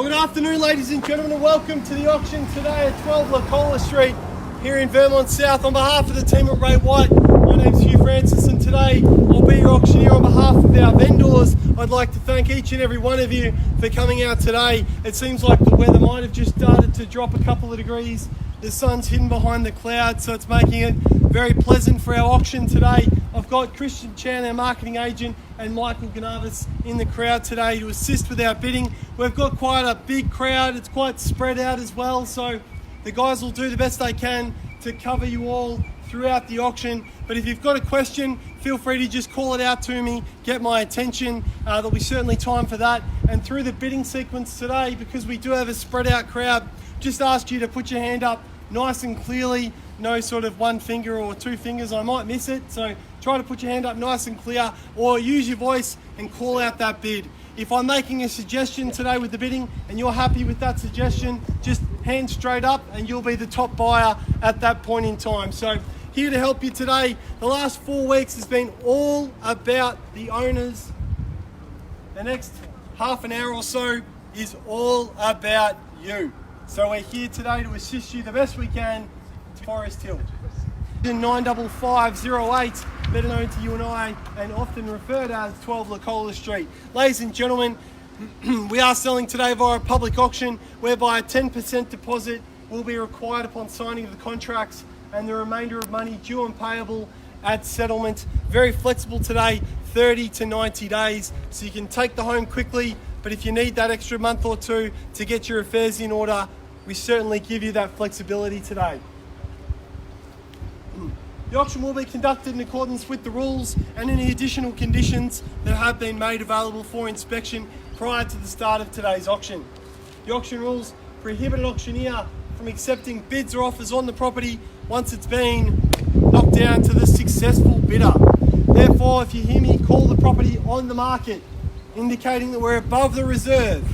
Well, good afternoon, ladies and gentlemen, and welcome to the auction today at 12 Licola Street here in Vermont South. On behalf of the team at Ray White, my name's Hugh Francis, and today I'll be your auctioneer on behalf of our vendors. I'd like to thank each and every one of you for coming out today. It seems like the weather might have just started to drop a couple of degrees. The sun's hidden behind the clouds, so it's making it very pleasant for our auction today. I've got Christian Chan, our marketing agent, and Michael Ganavis in the crowd today to assist with our bidding. We've got quite a big crowd. It's quite spread out as well, so the guys will do the best they can to cover you all throughout the auction. But if you've got a question, feel free to just call it out to me, get my attention. There'll be certainly time for that. And through the bidding sequence today, because we do have a spread out crowd, just ask you to put your hand up nice and clearly, no sort of one finger or two fingers, I might miss it. So try to put your hand up nice and clear, or use your voice and call out that bid. If I'm making a suggestion today with the bidding and you're happy with that suggestion, just hand straight up and you'll be the top buyer at that point in time. So here to help you today, the last 4 weeks has been all about the owners. The next half an hour or so is all about you. So we're here today to assist you the best we can to Forest Hill. 95508, better known to you and I, and often referred as 12 Licola Street. Ladies and gentlemen, we are selling today via a public auction whereby a 10% deposit will be required upon signing of the contracts and the remainder of money due and payable at settlement. Very flexible today, 30 to 90 days, so you can take the home quickly, but if you need that extra month or two to get your affairs in order, we certainly give you that flexibility today. The auction will be conducted in accordance with the rules and any additional conditions that have been made available for inspection prior to the start of today's auction. The auction rules prohibit an auctioneer from accepting bids or offers on the property once it's been knocked down to the successful bidder. Therefore, if you hear me call the property on the market, indicating that we're above the reserve,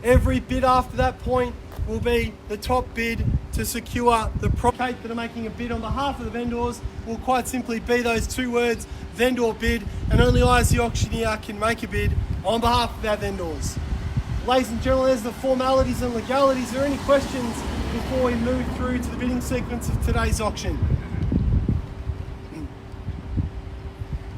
every bid after that point will be the top bid to secure the property. That are making a bid on behalf of the vendors will quite simply be those two words, vendor bid, and only I as the auctioneer can make a bid on behalf of our vendors. Ladies and gentlemen, there's the formalities and legalities. Are there any questions before we move through to the bidding sequence of today's auction?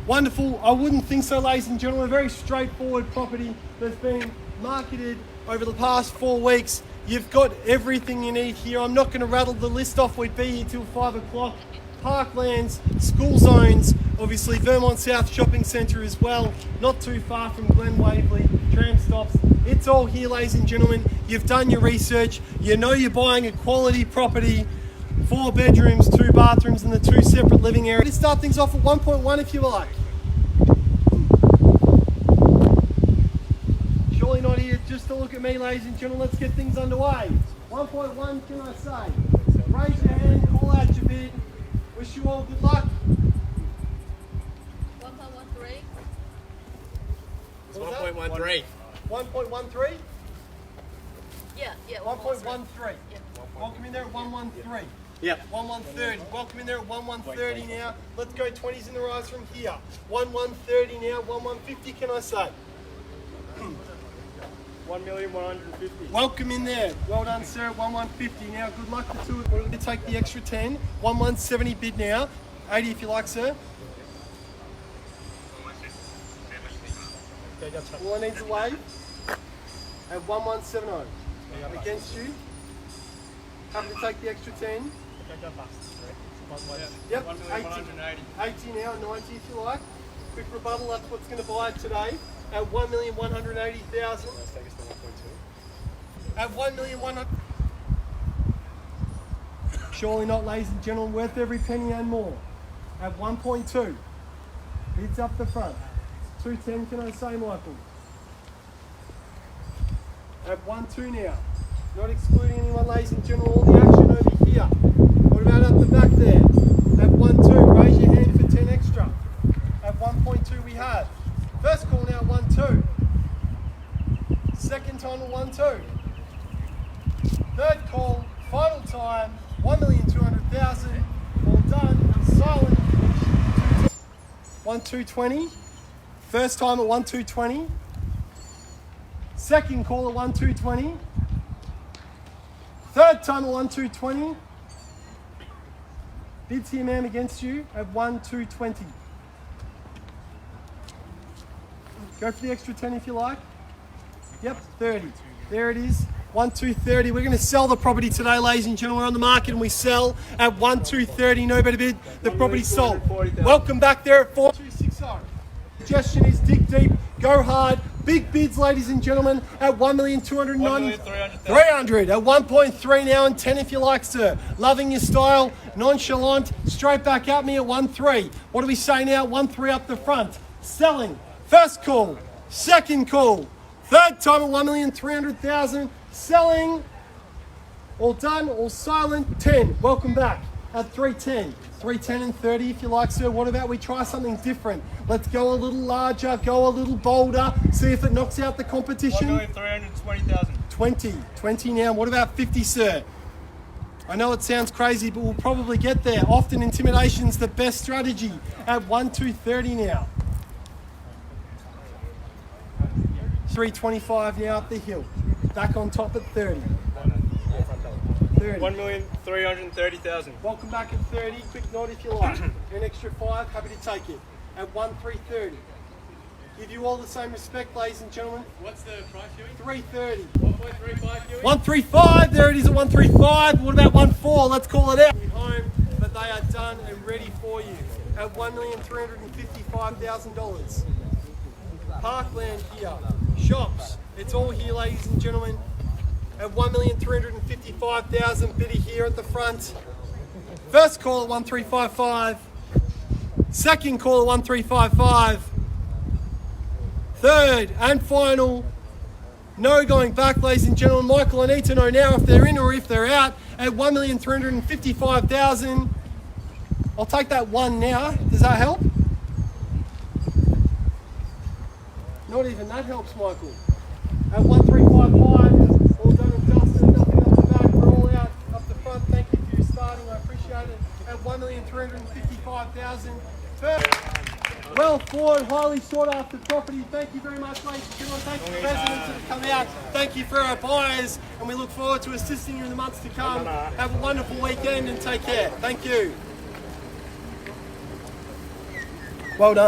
Wonderful. I wouldn't think so, ladies and gentlemen. A very straightforward property that's been marketed over the past 4 weeks. You've got everything you need here. I'm not going to rattle the list off. We'd be here till 5 o'clock. Parklands, school zones, obviously Vermont South Shopping Centre as well, not too far from Glen Waverley, tram stops. It's all here, ladies and gentlemen. You've done your research. You know you're buying a quality property, 4 bedrooms, 2 bathrooms, and the 2 separate living areas. Let's start things off at 1.1 if you like. Surely not here just to look at me, ladies and gentlemen. Let's get things underway. 1.1, can I say? Raise your hand, call out your bid. Wish you all good luck. 1.13. It's 1.13. 1.13? Yeah. 1.13. Yeah. Welcome in there at 113. Yep. 1130. Welcome in there at 1130 now. Let's go 20s in the rise from here. 1130 now. 1150, can I say? 1,150,000. Welcome in there. Well done, sir. 1150 now. Good luck to two. We're going to take the extra 10. 1170 bid now. 80 if you like, sir. All I need to wave at 1170. Against you. Happy to take the extra 10. Yep, 80 now, 90 if you like. Quick rebuttal, that's what's going to buy it today at 1,180,000. At 1,100,000. Surely not, ladies and gentlemen, worth every penny and more. At 1.2. Bids up the front. 210, can I say, Michael? At 1.2 now. Not excluding anyone, ladies and gentlemen, all the action over here. What about up the back there? At 1.2, raise your hand for 10 extra. At 1.2 we have. First call now, 1.2. Second time at 1.2. Third call, final time, 1,200,000. All done, silent. 1.220. First time at 1.220. Second call at 1.220. Third time at 1,220. Bids here, ma'am, against you at 1,220. Go for the extra 10 if you like. Yep, 30. There it is. 1,230. We're going to sell the property today, ladies and gentlemen. We're on the market and we sell at 1,230. No better bid. The property's sold. Welcome back there at 4,260. Suggestion is dig deep, go hard. Big bids, ladies and gentlemen, at 1,290,300. At 1.3 now and 10 if you like, sir. Loving your style, nonchalant, straight back at me at 1.3. What do we say now? 1.3 up the front. Selling. First call, second call, third time at 1,300,000. Selling. All done, all silent. 10. Welcome back at 310. 310 and 30 if you like, sir. What about we try something different? Let's go a little larger, go a little bolder, see if it knocks out the competition. 1,320,000. 20 now. What about 50, sir? I know it sounds crazy, but we'll probably get there. Often intimidation's the best strategy at 1,230 now. 325 now up the hill. Back on top at 30. 30. 1,330,000. Welcome back at 30. Quick nod if you like. An extra 5, happy to take it. At 1,330. Give you all the same respect, ladies and gentlemen. What's the price, Huey? 330. 1.35, Huey? 135. There it is at 135. What about 1.4? Let's call it out. Home, but they are done and ready for you at $1,355,000. Parkland here. Shops. It's all here, ladies and gentlemen. At 1,355,000. Biddy here at the front. First call at 1,355. Second call at 1,355. Third and final. No going back, ladies and gentlemen. Michael, I need to know now if they're in or if they're out at 1,355,000. I'll take that one now. Does that help? Not even that helps, Michael. At 1,355, all done and dusted, nothing up the back, we're all out up the front. Thank you for your starting, I appreciate it. At 1,355,000. Well forward, highly sought after property. Thank you very much, ladies and gentlemen. Thank you for residents that have come out. Thank you for our buyers, and we look forward to assisting you in the months to come. Have a wonderful weekend and take care. Thank you. Well done.